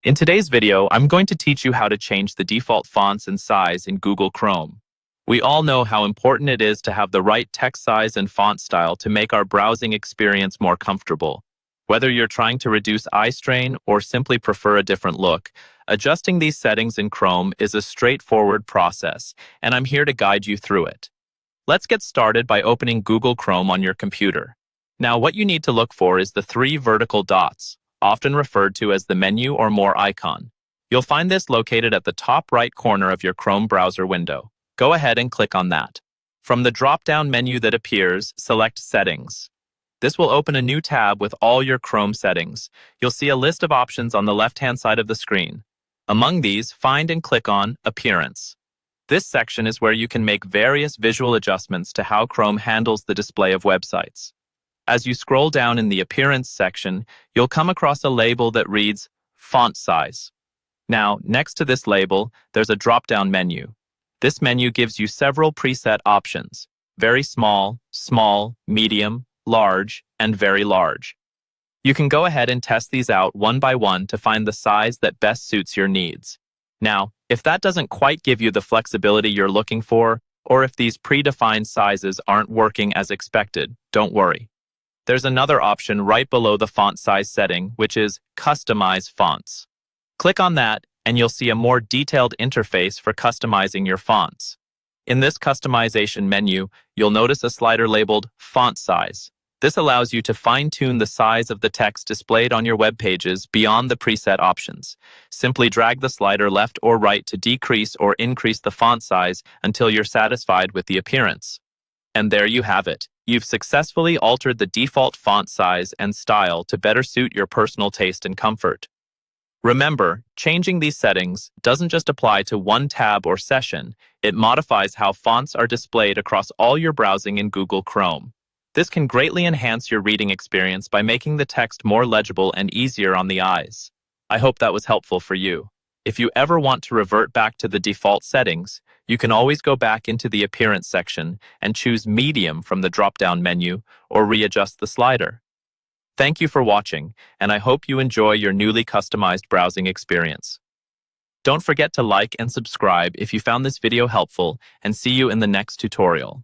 In today's video, I'm going to teach you how to change the default fonts and size in Google Chrome. We all know how important it is to have the right text size and font style to make our browsing experience more comfortable. Whether you're trying to reduce eye strain or simply prefer a different look, adjusting these settings in Chrome is a straightforward process, and I'm here to guide you through it. Let's get started by opening Google Chrome on your computer. Now, what you need to look for is the three vertical dots, often referred to as the menu or more icon. You'll find this located at the top right corner of your Chrome browser window. Go ahead and click on that. From the drop-down menu that appears, select Settings. This will open a new tab with all your Chrome settings. You'll see a list of options on the left-hand side of the screen. Among these, find and click on Appearance. This section is where you can make various visual adjustments to how Chrome handles the display of websites. As you scroll down in the Appearance section, you'll come across a label that reads Font Size. Now, next to this label, there's a drop-down menu. This menu gives you several preset options: very small, small, medium, large, and very large. You can go ahead and test these out one by one to find the size that best suits your needs. Now, if that doesn't quite give you the flexibility you're looking for, or if these predefined sizes aren't working as expected, don't worry. There's another option right below the font size setting, which is Customize Fonts. Click on that, and you'll see a more detailed interface for customizing your fonts. In this customization menu, you'll notice a slider labeled Font Size. This allows you to fine-tune the size of the text displayed on your web pages beyond the preset options. Simply drag the slider left or right to decrease or increase the font size until you're satisfied with the appearance. And there you have it. You've successfully altered the default font size and style to better suit your personal taste and comfort. Remember, changing these settings doesn't just apply to one tab or session, it modifies how fonts are displayed across all your browsing in Google Chrome. This can greatly enhance your reading experience by making the text more legible and easier on the eyes. I hope that was helpful for you. If you ever want to revert back to the default settings, you can always go back into the Appearance section and choose Medium from the drop-down menu or readjust the slider. Thank you for watching, and I hope you enjoy your newly customized browsing experience. Don't forget to like and subscribe if you found this video helpful, and see you in the next tutorial.